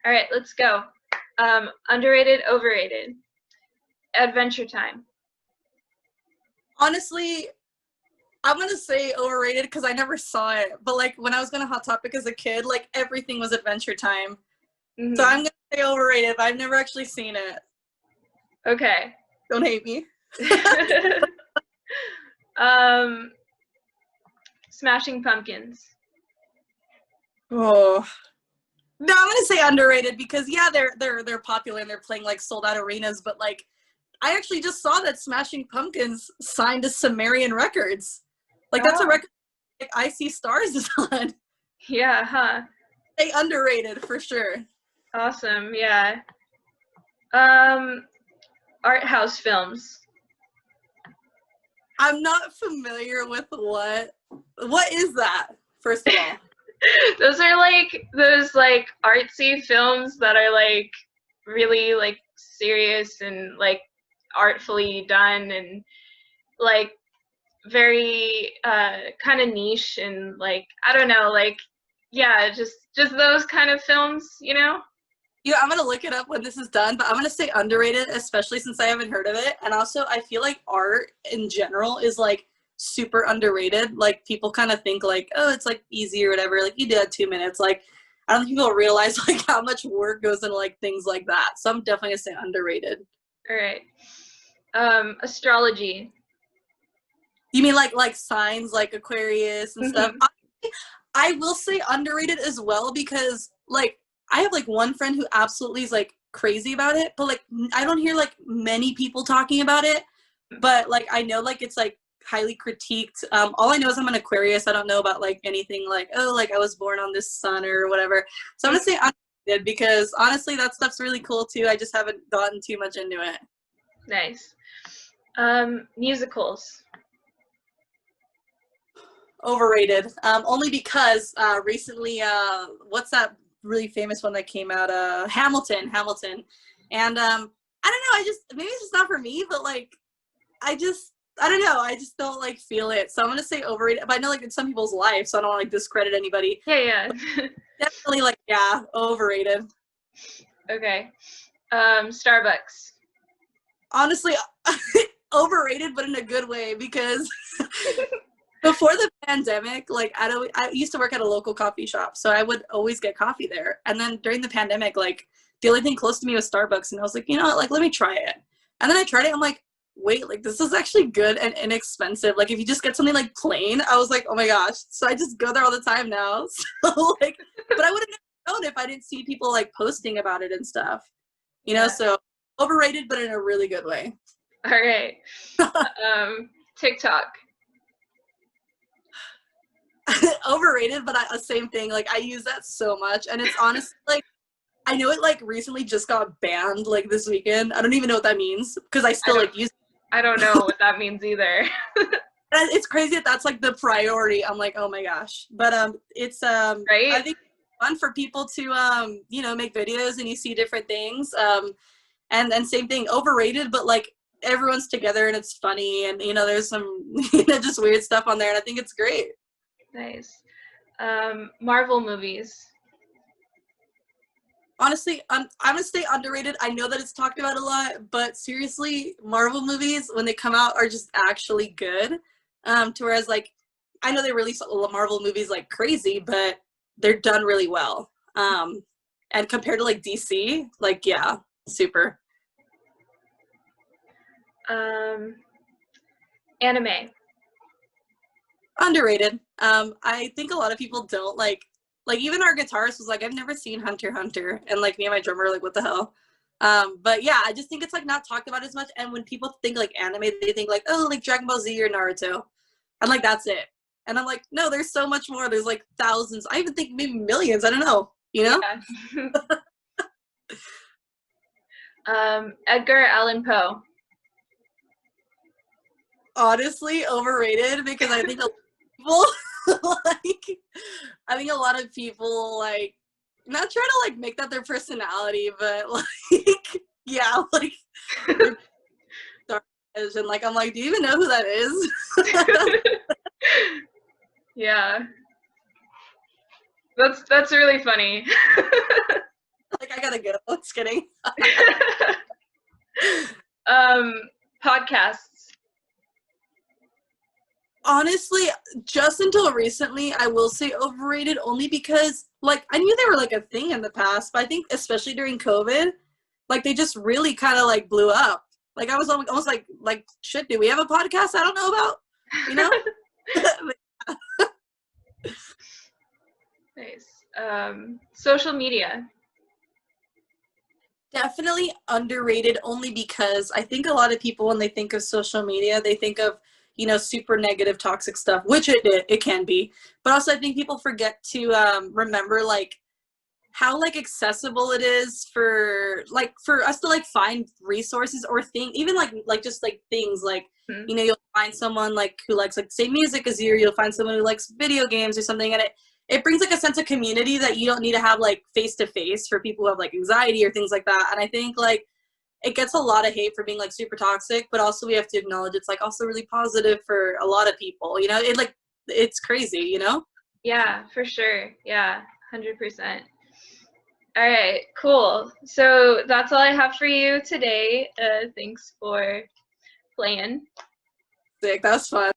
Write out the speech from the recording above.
All right, let's go. Underrated, overrated. Adventure Time. Honestly, I'm gonna say overrated because I never saw it. But like when I was gonna Hot Topic as a kid, like everything was Adventure Time. So I'm gonna say overrated, but I've never actually seen it. Okay. Don't hate me. Smashing Pumpkins. Oh. No, I'm gonna say underrated because yeah, they're popular and they're playing like sold out arenas, but like I actually just saw that Smashing Pumpkins signed to Sumerian Records. Like that's a record like I See Stars is on. Yeah, huh? They underrated for sure. Awesome, yeah. Art house films. I'm not familiar with what is that, first of all? Those are like those like artsy films that are like really like serious and like artfully done and like very kind of niche and like I don't know, like yeah, just those kind of films, you know? Yeah, I'm gonna look it up when this is done, but I'm gonna say underrated, especially since I haven't heard of it. And also, I feel like art in general is like super underrated. Like people kind of think like, oh, it's like easy or whatever. Like you did 2 minutes. Like I don't think people realize like how much work goes into like things like that. So I'm definitely gonna say underrated. All right. Astrology. You mean like signs like Aquarius and stuff? I will say underrated as well because like I have like one friend who absolutely is like crazy about it, but like I don't hear like many people talking about it. But like I know like it's like highly critiqued. All I know is I'm an Aquarius. I don't know about like anything like oh like I was born on this sun or whatever. So I'm gonna say underrated because honestly that stuff's really cool too. I just haven't gotten too much into it. Nice. Musicals. Overrated. Only because recently, what's that really famous one that came out? Hamilton. And I don't know. I just maybe it's just not for me, but like I don't know. I just don't like feel it. So I'm gonna say overrated. But I know like it's some people's life, so I don't want to like discredit anybody. Yeah. Definitely like yeah, overrated. Okay. Starbucks. Honestly, overrated, but in a good way because. Before the pandemic, like I used to work at a local coffee shop, so I would always get coffee there. And then during the pandemic, like the only thing close to me was Starbucks, and I was like, you know what, like let me try it. And then I tried it. I'm like, wait, like this is actually good and inexpensive. Like if you just get something like plain, I was like, oh my gosh. So I just go there all the time now. So like, but I wouldn't have known if I didn't see people like posting about it and stuff. You know, so overrated, but in a really good way. All right. TikTok. Overrated, but same thing. Like I use that so much, and it's honestly like I know it like recently just got banned like this weekend. I don't even know what that means because I still like use. I don't know what that means either. It's crazy that that's like the priority. I'm like, oh my gosh, but it's right? I think it's fun for people to you know make videos and you see different things and then same thing overrated, but like everyone's together and it's funny and you know there's some you know just weird stuff on there and I think it's great. Nice. Marvel movies. Honestly, I'm gonna stay underrated. I know that it's talked about a lot, but seriously, Marvel movies when they come out are just actually good. To whereas like, I know they release Marvel movies like crazy, but they're done really well. And compared to like DC, like yeah, super. Anime. Underrated. I think a lot of people don't like even our guitarist was like, I've never seen Hunter x Hunter, and like me and my drummer were like, what the hell? But yeah, I just think it's like not talked about as much. And when people think like anime, they think like, oh, like Dragon Ball Z or Naruto. I'm like, that's it. And I'm like, no, there's so much more. There's like thousands. I even think maybe millions. I don't know. You know? Yeah. Edgar Allan Poe. Honestly, overrated because I think a lot of people like I think a lot of people like not trying to like make that their personality, but like yeah, like and like I'm like, do you even know who that is? Yeah. That's really funny. Like I gotta go. Just kidding. Podcasts. Honestly, just until recently, I will say overrated only because, like, I knew they were, like, a thing in the past, but I think especially during COVID, like, they just really kind of, like, blew up. Like, I was almost like, shit, do we have a podcast I don't know about? You know? Nice. Social media. Definitely underrated only because I think a lot of people, when they think of social media, they think of, super negative, toxic stuff, which it can be. But also, I think people forget to remember, like, how, like, accessible it is for us to, like, find resources or things, even just like things like, Hmm. you'll find someone like who likes, like, same music as you, or you'll find someone who likes video games or something, and it brings, like, a sense of community that you don't need to have, like, face to face for people who have, like, anxiety or things like that. And I think, like, it gets a lot of hate for being, like, super toxic, but also we have to acknowledge it's, like, also really positive for a lot of people. It's crazy. Yeah, for sure. Yeah, 100%. All right, cool. So that's all I have for you today. Thanks for playing. Sick. That was fun.